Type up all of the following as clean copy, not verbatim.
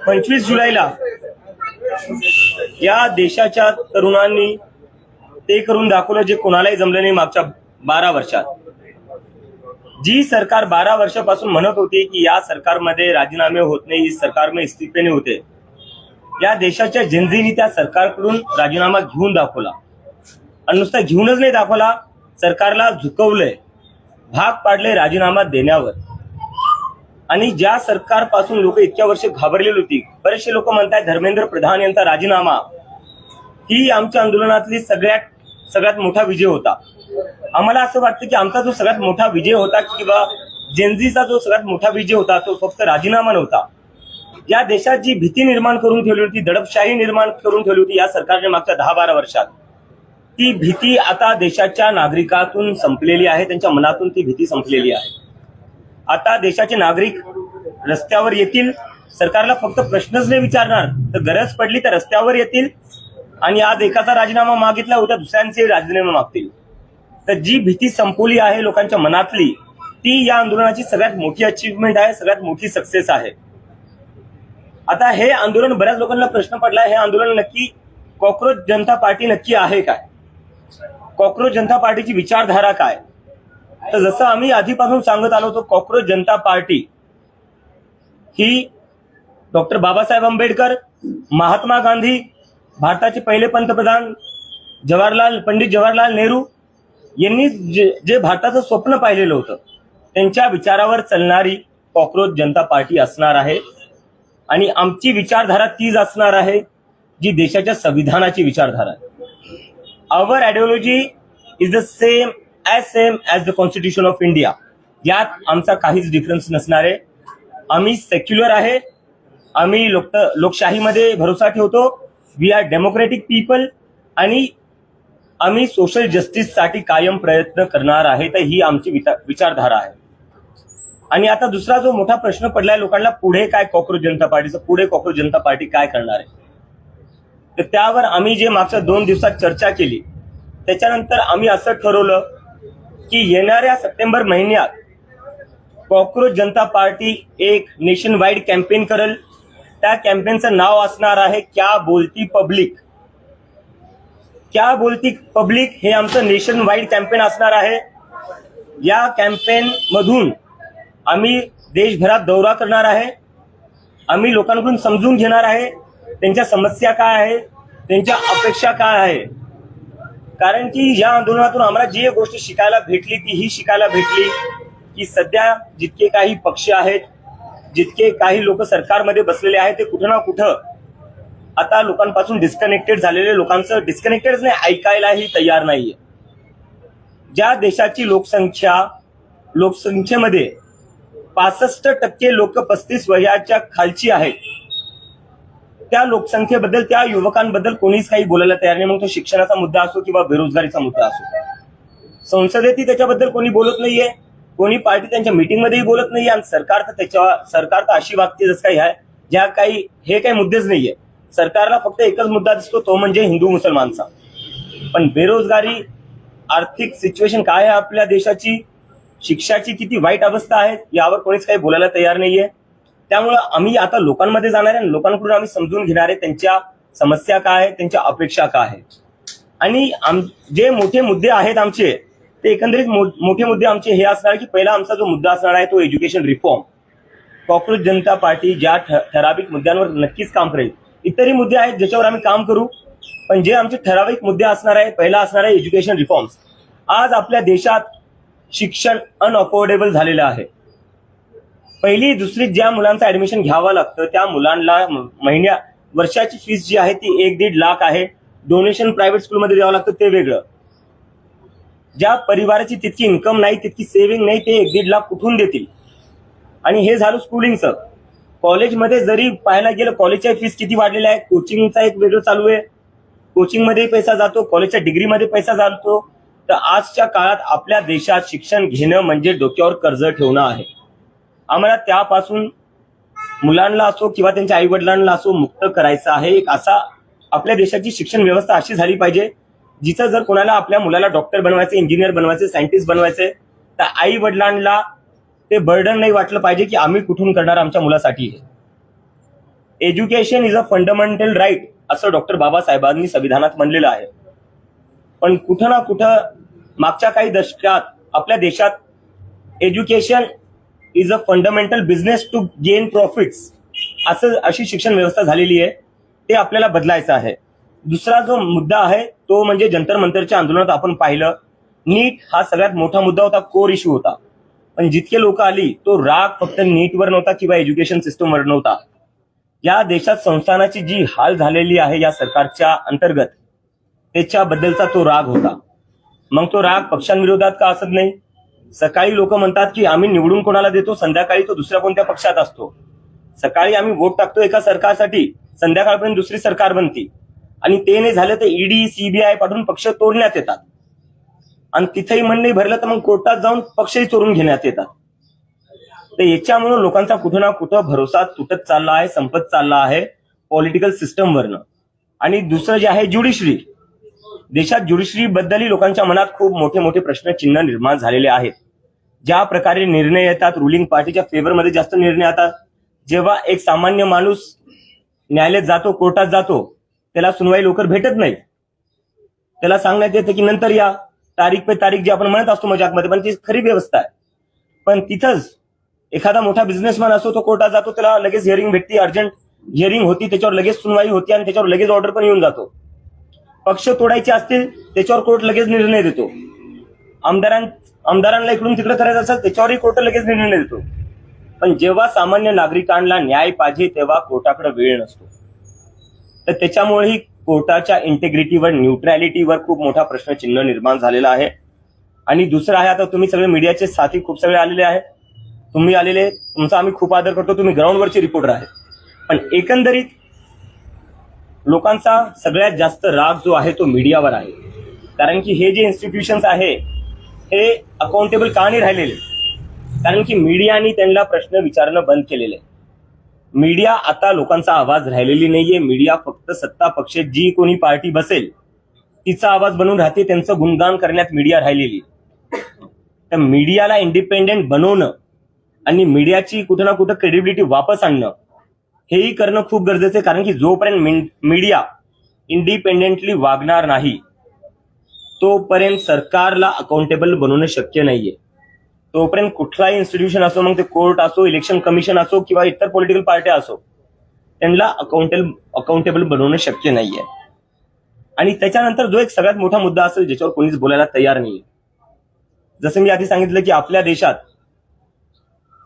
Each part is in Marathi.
25 जुलैला या देशाच्या तरुणांनी ते करून दाखवलं जे कोणालाही जमलं नाही मागच्या 12 वर्षात। जी सरकार 12 वर्षापासून म्हणत होती की या सरकारमध्ये राजीनामे होत नाही, सरकारमध्ये इस्तीफे नाही होते, या देशाच्या जनतेने त्या सरकारकडून राजीनामा घेऊन दाखवला। आणि नुसता घेऊनच नाही दाखवला, सरकारला झुकवलंय, भाग पाडले राजीनामा देण्यावर। आणि ज्या सरकारपासून लोक इतक्या वर्ष घाबरलेली होती, बरेचसे लोक म्हणतात धर्मेंद्र प्रधान यांचा राजीनामा ही आमच्या आंदोलनातली सगळ्यात मोठा विजय होता। आम्हाला असं वाटतं की आमचा जो सगळ्यात मोठा विजय होता किंवा जेनझीचा जो सगळ्यात मोठा विजय होता तो फक्त राजीनामा नव्हता। या देशात जी भीती निर्माण करून ठेवली होती, दडपशाही निर्माण करून ठेवली होती या सरकारने मागच्या 10-12 वर्षात, ती भीती आता देशाच्या नागरिकातून संपलेली आहे, त्यांच्या मनातून ती भीती संपलेली आहे। आता देशाचे नागरिक रस्त्यावर येतील, सरकारला फक्त प्रश्नच नाही विचारणार, तर गरज पडली तर रस्त्यावर येतील आणि आज एकाचा राजीनामा मागितला, उद्या दुसऱ्यांचे राजीनामे मागतील। तर जी भीती संपवली आहे लोकांच्या मनातली, ती या आंदोलनाची सगळ्यात मोठी अचीवमेंट आहे, सगळ्यात मोठी सक्सेस आहे। आता हे आंदोलन, बऱ्याच लोकांना प्रश्न पडला, हे आंदोलन नक्की कॉक्रोच जनता पार्टी नक्की आहे काय? कॉक्रोच जनता पार्टीची विचारधारा काय? तर जसं आम्ही आधीपासून सांगत आलो होतो, कॉक्रोच जनता पार्टी ही डॉक्टर बाबासाहेब आंबेडकर, महात्मा गांधी, भारताचे पहिले पंतप्रधान पंडित जवाहरलाल नेहरू यांनी जे भारताचं स्वप्न पाहिलेलं होतं, त्यांच्या विचारावर चालणारी कॉक्रोच जनता पार्टी असणार आहे। आणि आमची विचारधारा तीच असणार आहे जी देशाच्या संविधानाची विचारधारा आहे। Our ideology is the same as the constitution of India. यात आमचा काहीच डिफरन्स नसणार आहे। आम्ही सेक्युलर आहे, आम्ही लोकशाहीमध्ये भरोसा ठेवतो, वी आर डेमोक्रेटिक पीपल, आणि आम्ही सोशल जस्टिससाठी कायम प्रयत्न करणार आहे। तर ही आमची विचारधारा आहे। आणि आता दुसरा जो मोठा प्रश्न पडलाय लोकांना, पुढे काय कॉक्रोच जनता पार्टीचं, पुढे कॉक्रोच जनता पार्टी काय करणार आहे? तर त्यावर आम्ही जे मागच्या 2 दिवसात चर्चा केली, त्याच्यानंतर आम्ही असं ठरवलं की येणाऱ्या सप्टेंबर महिन्यात कॉक्रोच जनता पार्टी एक नेशन वाईड कॅम्पेन करेल। त्या कॅम्पेनचं नाव असणार आहे क्या बोलती पब्लिक। क्या बोलती पब्लिक हे आमचं नेशन वाईड कॅम्पेन असणार आहे। या कॅम्पेन मधून आम्ही देशभरात दौरा करणार आहे। आम्ही लोकांकडून समजून घेणार आहे त्यांच्या समस्या काय आहे, त्यांच्या अपेक्षा काय आहे। कारण की या आंदोलनातून आम्हाला जी गोष्ट शिकायला भेटली ती ही शिकायला भेटली की सध्या जितके काही पक्ष आहेत, जितके काही लोक सरकारमध्ये बसलेले आहेत, ते कुठं ना कुठं आता लोकांपासून डिस्कनेक्टेड झालेले, लोकांचं डिस्कनेक्टेडच नाही, ऐकायलाही तयार नाहीये। ज्या देशाची लोकसंख्येमध्ये 65% लोक 35 वयाच्या खालची आहेत, त्या लोकसंख्येबद्दल, त्या युवकांबद्दल कोणीच काही बोलायला तयार नाही। मग तो शिक्षणाचा मुद्दा असो किंवा बेरोजगारीचा मुद्दा असो, संसदेतही त्याच्याबद्दल कोणी बोलत नाहीये, कोणी पार्टी त्यांच्या मीटिंगमध्येही बोलत नाहीये। आणि सरकार तर अशी वागते जसं काही आहे, ज्या काही हे काही मुद्देच नाहीये। सरकारला फक्त एकच मुद्दा दिसतो, तो म्हणजे हिंदू मुसलमानचा। पण बेरोजगारी, आर्थिक सिच्युएशन काय आहे आपल्या देशाची, शिक्षाची किती वाईट अवस्था आहे, यावर कोणीच काही बोलायला तयार नाहीये। त्यामुळे आम्ही आता लोकांमध्ये जाणार आहे, लोकांकडून आम्ही समजून घेणार आहे त्यांच्या समस्या काय आहेत, त्यांच्या अपेक्षा काय आहेत। आणि जे मोठे मुद्दे आहेत आमचे, ते एकंदरीत मोठे मुद्दे आमचे हे असणार की पहिला आमचा जो मुद्दा असणार आहे तो एज्युकेशन रिफॉर्म। कॉक्रोच जनता पार्टी ज्या ठराविक मुद्द्यांवर नक्कीच काम करेल, इतरही मुद्दे आहेत ज्याच्यावर आम्ही काम करू, पण जे आमचे ठराविक मुद्दे असणार आहे, पहिला असणार आहे एज्युकेशन रिफॉर्म्स। आज आपल्या देशात शिक्षण अनअफोर्डेबल झालेलं आहे। पहिली दुसरी ज्या मुलांचं ऍडमिशन घ्यावं लागतं त्या मुलांना वर्षाची फीस जी आहे ती 1-1.5 लाख आहे। डोनेशन प्रायव्हेट स्कूलमध्ये द्यावं लागतं ते वेगळं। ज्या परिवाराची तितकी इन्कम नाही, तितकी सेव्हिंग नाही, ते 1-1.5 लाख कुठून देतील? आणि हे झालं स्कूलिंगचं। कॉलेजमध्ये जरी पाहायला गेलं, कॉलेजच्या फीस किती वाढलेल्या आहेत, कोचिंगचा एक वेगळं चालू आहे, कोचिंगमध्ये पैसा जातो, कॉलेजच्या डिग्रीमध्ये पैसा जातो। तर आजच्या काळात आपल्या देशात शिक्षण घेणं म्हणजे डोक्यावर कर्ज ठेवणं आहे। आम्हाला त्यापासून मुलांना असो किंवा त्यांच्या आई वडिलांना असो मुक्त करायचं आहे। एक असा आपल्या देशाची शिक्षण व्यवस्था अशी झाली पाहिजे जिथं जर कोणाला आपल्या मुलाला डॉक्टर बनवायचे, इंजिनियर बनवायचे, सायंटिस्ट बनवायचे, तर आई वडिलांना ते बर्डन नाही वाटलं पाहिजे की आम्ही कुठून करणार आमच्या मुलासाठी। Education is a fundamental right असं डॉक्टर बाबासाहेबांनी संविधानात म्हणलेलं आहे. पण कुठं ना कुठं मागच्या काही दशकात आपल्या देशात education is a fundamental business to gain profits अशी शिक्षण व्यवस्था झालेली आहे. ते आपल्याला बदलायचं आहे. दुसरा जो मुद्दा आहे तो म्हणजे जंतर मंतरच्या आंदोलनात आपण पाहिलं, नीट हा सगळ्यात मोठा मुद्दा होता, कोर इश्यू होता. पण जितके लोक आली तो राग फक्त नीटवर नव्हता किंवा एज्युकेशन सिस्टमवर नव्हता. या देशात संस्थानाची जी हाल झालेली आहे या सरकारच्या अंतर्गत त्याच्याबद्दलचा तो राग होता. मग तो राग पक्षांविरोधात का असत नाही. सकाळी लोक म्हणतात की आम्ही निवडून कोणाला देतो, संध्याकाळी तो दुसऱ्या कोणत्या पक्षात असतो. सकाळी आम्ही वोट टाकतो एका सरकारसाठी, संध्याकाळपर्यंत दुसरी सरकार बनती. आणि ते नाही झालं तर ईडी सीबीआय पाठवून पक्ष तोडण्यात येतात. आणि तिथेही मन नाही भरलं तर मग कोर्टात जाऊन पक्षही चोरून घेण्यात येतात. तर याच्यामुळे लोकांचा कुठं ना कुठं भरोसा तुटत चालला आहे, संपत चालला आहे पॉलिटिकल सिस्टमवरनं. आणि दुसरं जे आहे ज्युडिशरी, देशात ज्युडिशरी बद्दलही लोकांच्या मनात खूप मोठे मोठे प्रश्नचिन्ह निर्माण झालेले आहेत. ज्या प्रकारे निर्णय येतात, रुलिंग पार्टीच्या फेवरमध्ये जास्त निर्णय येतात. जेव्हा एक सामान्य माणूस न्यायालयात जातो, कोर्टात जातो, त्याला सुनवाई लवकर भेटत नाही. त्याला सांगण्यात येतं की नंतर या, तारीख पे तारीख जे आपण म्हणत असतो मजाकमध्ये, पण ती खरी व्यवस्था आहे. पण तिथंच एखादा मोठा बिझनेसमॅन असतो, तो कोर्टात जातो, त्याला लगेच हिअरिंग भेटती, अर्जंट हिअरिंग होती, त्याच्यावर लगेच सुनवाई होती आणि त्याच्यावर लगेच ऑर्डर पण येऊन जातो. पक्ष तोडायचे असतील त्याच्यावर कोर्ट लगेच निर्णय देतो. आमदारांना इकडून तिकडे करायचं असेल त्याच्यावरही कोर्ट लगेच निर्णय देतो. पण जेव्हा सामान्य नागरिकांना न्याय पाहिजे तेव्हा कोर्टाकडे वेळ नसतो. तर त्याच्यामुळेही कोर्टाच्या इंटेग्रिटीवर, न्यूट्रॅलिटीवर खूप मोठा प्रश्नचिन्ह निर्माण झालेला आहे. आणि दुसरं आहे, आता तुम्ही सगळे मीडियाचे साथी खूप सगळे आलेले आहेत, तुम्ही आलेले, तुमचा आम्ही खूप आदर करतो, तुम्ही ग्राउंडवरचे रिपोर्टर आहेत. पण एकंदरीत लोकांचा सगळ्यात जास्त राग जो आहे तो मीडियावर आहे. कारण की हे जे इन्स्टिट्यूशन्स आहे हे अकाउंटेबल का नाही राहिलेले. कारण की मीडियाने त्यांना प्रश्न विचारणं बंद केलेलं आहे. मीडिया आता लोकांचा आवाज राहिलेली नाहीये. मीडिया फक्त सत्ता पक्ष जी कोणी पार्टी बसेल तिचा आवाज बनवून राहते, त्यांचं गुणगान करण्यात मीडिया राहिलेली. तर मीडियाला इंडिपेंडेंट बनवणं आणि मीडियाची कुठं ना कुठं क्रेडिबिलिटी वापस आणणं हेही करणं खूप गरजेचं आहे. कारण की जोपर्यंत मीडिया इंडिपेंडेंटली वागणार नाही तोपर्यंत सरकारला अकाउंटेबल बनवणं शक्य नाहीये. तोपर्यंत कुठलाही इन्स्टिट्यूशन असो, मग ते कोर्ट असो, इलेक्शन कमिशन असो किंवा इतर पॉलिटिकल पार्ट्या असो, त्यांना अकाउंटेबल बनवणं शक्य नाहीये. आणि त्याच्यानंतर जो एक सगळ्यात मोठा मुद्दा असेल ज्याच्यावर कोणीच बोलायला तयार नाहीये, जसं मी आधी सांगितलं की आपल्या देशात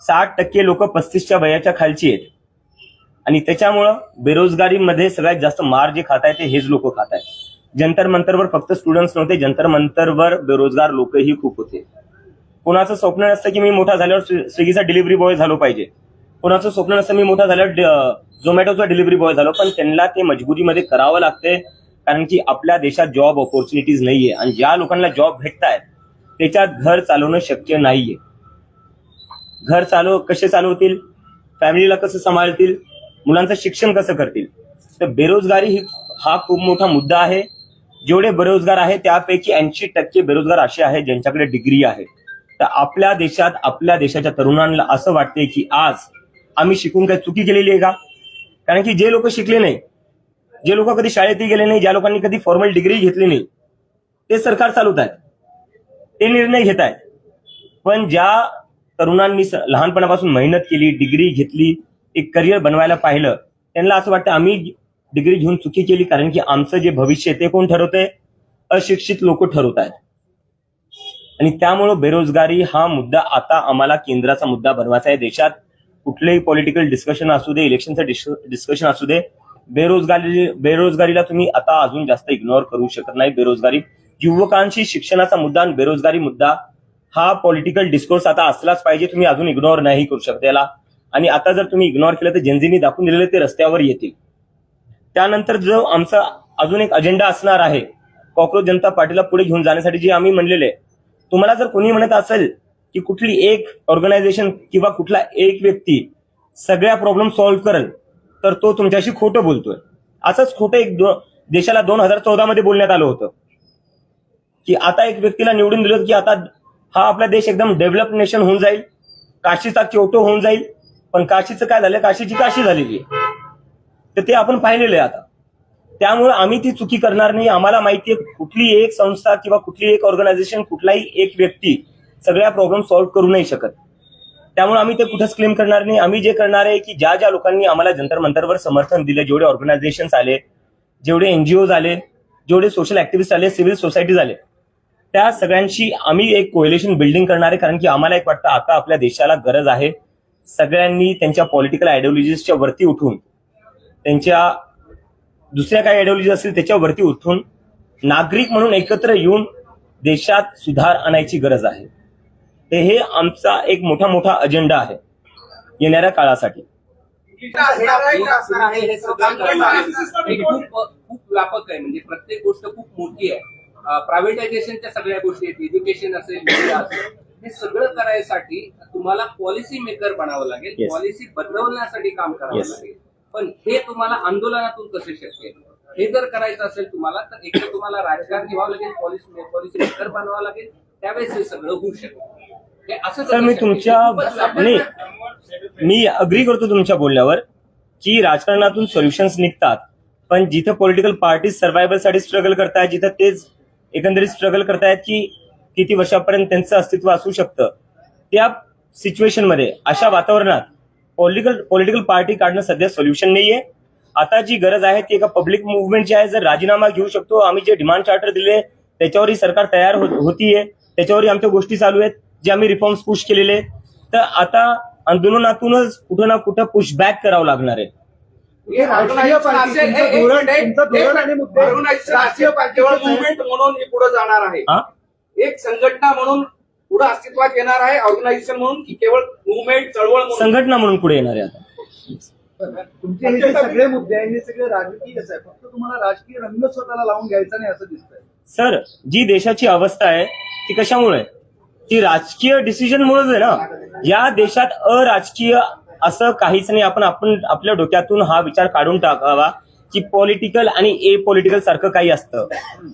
60% लोक 35च्या वयाच्या खालची आहेत. आणि त्याच्यामुळं बेरोजगारीमध्ये सगळ्यात जास्त मार जे खात आहेत ते हेच लोक खात आहेत. जंतर मंतरवर फक्त स्टुडंट्स नव्हते, जंतर मंतरवर बेरोजगार लोकही खूप होते. कोणाचं स्वप्न नसतं की मी मोठा झाल्यावर स्विगीचा डिलिव्हरी बॉय झालो पाहिजे, कोणाचं स्वप्न नसतं मी मोठा झाल्यावर झोमॅटोचा डिलिव्हरी बॉय झालो. पण त्यांना ते मजबुरीमध्ये करावं लागते, कारण की आपल्या देशात जॉब ऑपॉर्च्युनिटीज नाहीये. आणि ज्या लोकांना जॉब भेटतायत त्याच्यात घर चालवणं शक्य नाहीये. घर कसे चालवतील, फॅमिलीला कसं सांभाळतील, मुलांचं शिक्षण कसं करतील. तर बेरोजगारी हा खूप मोठा मुद्दा आहे. जेवढे बेरोजगार आहे त्यापैकी 80% बेरोजगार असे आहेत ज्यांच्याकडे डिग्री आहे. तर आपल्या देशात, आपल्या देशाच्या तरुणांना असं वाटते की आज आम्ही शिकून काही चुकी केलेली आहे का. कारण की जे लोक शिकले नाही, जे लोक कधी शाळेतही गेले नाही, ज्या लोकांनी कधी फॉर्मल डिग्री घेतली नाही, ते सरकार चालवत आहेत, ते निर्णय घेत आहेत. पण ज्या तरुणांनी लहानपणापासून मेहनत केली, डिग्री घेतली, एक करिअर बनवायला पाहिलं, त्यांना असं वाटतं आम्ही डिग्री घेऊन चुकी केली. कारण की आमचं जे भविष्य आहे ते कोण ठरवतंय, अशिक्षित लोक ठरवत आहेत. आणि त्यामुळं बेरोजगारी हा मुद्दा आता आम्हाला केंद्राचा मुद्दा बनवायचा आहे. देशात कुठलेही पॉलिटिकल डिस्कशन असू दे, इलेक्शनचं डिस्कशन असू दे, बेरोजगारीला तुम्ही आता अजून जास्त इग्नोर करू शकत नाही. बेरोजगारी, युवकांशी शिक्षणाचा मुद्दा आणि बेरोजगारी मुद्दा हा पॉलिटिकल डिस्कोर्स आता असलाच पाहिजे. तुम्ही अजून इग्नोर नाही करू शकत याला. आणि आता जर तुम्ही इग्नोर केलं तर जेनझीनी दाखवून दिलेले ते रस्त्यावर येतील. त्यानंतर जो आमचा अजून एक अजेंडा असणार आहे कॉक्रोच जनता पार्टीला पुढे घेऊन जाण्यासाठी, जे आम्ही म्हणलेले, तुम्हाला जर कोणी म्हणत असेल की कुठली एक ऑर्गनायझेशन किंवा कुठला एक व्यक्ती सगळ्या प्रॉब्लेम सॉल्व्ह करेल तर तो तुमच्याशी खोटं बोलतोय. असंच खोटं देशाला 2014 मध्ये बोलण्यात आलं होतं की आता एक व्यक्तीला निवडून दिलं की आता हा आपला देश एकदम डेव्हलप नेशन होऊन जाईल, काशीचा क्योटो होऊन जाईल. पण काशीचं काय झालं, काशीची काशी झालेली आहे. तर ते आपण पाहिलेलं आहे आता. त्यामुळे आम्ही ती चुकी करणार नाही. आम्हाला माहिती आहे कुठली एक संस्था किंवा कुठली एक ऑर्गनायझेशन, कुठलाही एक व्यक्ती सगळ्या प्रॉब्लेम सॉल्व्ह करू नाही शकत. त्यामुळे आम्ही ते कुठंच क्लेम करणार नाही. आम्ही जे करणार आहे की ज्या ज्या लोकांनी आम्हाला जंतर मंतरवर समर्थन दिले, जेवढे ऑर्गनायझेशन्स आले, जेवढे एनजीओज आले, जेवढे सोशल ऍक्टिव्हिस्ट आले, सिव्हिल सोसायटीज आले, त्या सगळ्यांशी आम्ही एक कोएलिशन बिल्डिंग करणार आहे. कारण की आम्हाला एक वाटतं आता आपल्या देशाला गरज आहे सगळ्यांनी त्यांच्या पॉलिटिकल आयडिओलॉजीजच्या वरती उठून, त्यांच्या दुसऱ्या काही आयडिओलॉजी असतील त्याच्यावरती उठून नागरिक म्हणून एकत्र येऊन देशात सुधार आणायची गरज आहे. हे आमचा एक मोठा अजेंडा आहे येणाऱ्या काळासाठी. खूप व्यापक आहे, म्हणजे प्रत्येक गोष्ट खूप मोठी आहे. प्रायव्हेटायझेशनच्या सगळ्या गोष्टी आहेत, एज्युकेशन असेल, मीडिया असेल, हे सगळं करायसाठी तुम्हाला पॉलिसी मेकर बनावं लागेल. Yes. पॉलिसी बदलवण्यासाठी काम करावं Yes. लागेल. पण हे तुम्हाला आंदोलनातून कसे शक्य आहे? हे जर करायचं असेल तुम्हाला, तर एक तर तुम्हाला राजकारण ठेवावं लागेल, पॉलिसी मेकर बनावं लागेल, त्यावेळेस हे सगळं होऊ शकेल. हे असं सर, मी तुमच्या नाही, मी अग्री करतो तुमच्या बोलण्यावर की राजकारणातून सोल्युशन्स निघतात, पण जिथे पॉलिटिकल पार्टीज सर्व्हायव्हलसाठी स्ट्रगल करतायत, जिथे तेच एकंदरीत स्ट्रगल करतायत की किती वर्षापर्यंत त्यांचं अस्तित्व असू शकतं, त्या सिच्युएशनमध्ये अशा वातावरणात पॉलिटिकल पार्टी काढणं सध्या सोल्युशन नाहीये. आता जी गरज आहे ती एका पब्लिक मुव्हमेंटची आहे. जर राजीनामा घेऊ शकतो, आम्ही जे डिमांड चार्टर दिले त्याच्यावरही सरकार तयार होतीये, त्याच्यावरही आमच्या गोष्टी चालू आहेत, जे आम्ही रिफॉर्म्स पुश केलेले. तर आता आंदोलनातूनच कुठं ना कुठं पुशबॅक करावं लागणार आहे. राष्ट्रीय मुवमेंट म्हणून हे पुढे जाणार आहे, एक संघटना म्हणून पुढे अस्तित्वात येणार आहे, ऑर्गनायझेशन म्हणून की केवळ मुवमेंट, चळवळ म्हणून? संघटना म्हणून पुढे येणार आहे. आता तुमचे हे जे सगळे मुद्दे आहेत हे सगळे राजकीयच आहे, फक्त तुम्हाला राजकीय रंग स्वतःला लावून घ्यायचा नाही असं दिसतंय. सर, जी देशाची अवस्था आहे ती कशामुळे आहे? ती राजकीय डिसिजनमुळेच आहे ना. या देशात अराजकीय असं काहीच नाही. आपण आपल्या डोक्यातून हा विचार काढून टाकावा की पॉलिटिकल आणि ए पॉलिटिकल सारखं काही असतं.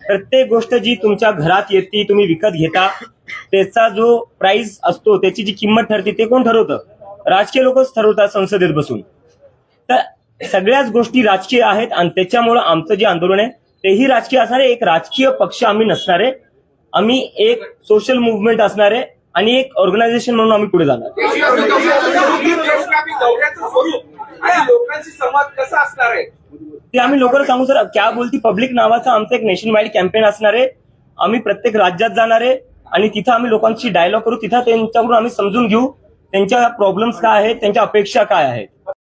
प्रत्येक गोष्ट जी तुमच्या घरात येते, तुम्ही विकत घेता, त्याचा जो प्राइस असतो, त्याची जी किंमत ठरते, ते कोण ठरवतं? राजकीय लोकच ठरवतात संसदेत बसून. तर सगळ्याच गोष्टी राजकीय आहेत आणि त्याच्यामुळे आमचं जे आंदोलन आहे तेही राजकीय असणार आहे. एक राजकीय पक्ष आम्ही नसणार आहे, आम्ही एक सोशल मुव्हमेंट असणार आहे आणि एक ऑर्गनायझेशन म्हणून आम्ही पुढे जाणार. लोकांशी संवाद कसा असणार आहे ते आम्ही लोकांना सांगू. सर, क्या बोलती पब्लिक नावाचा आमचं एक नेशन वाईड कॅम्पेन असणार आहे. आम्ही प्रत्येक राज्यात जाणार आहे आणि तिथं आम्ही लोकांशी डायलॉग करू. तिथं त्यांच्याकडून आम्ही समजून घेऊ त्यांच्या प्रॉब्लेम्स काय आहेत, त्यांच्या अपेक्षा काय आहेत.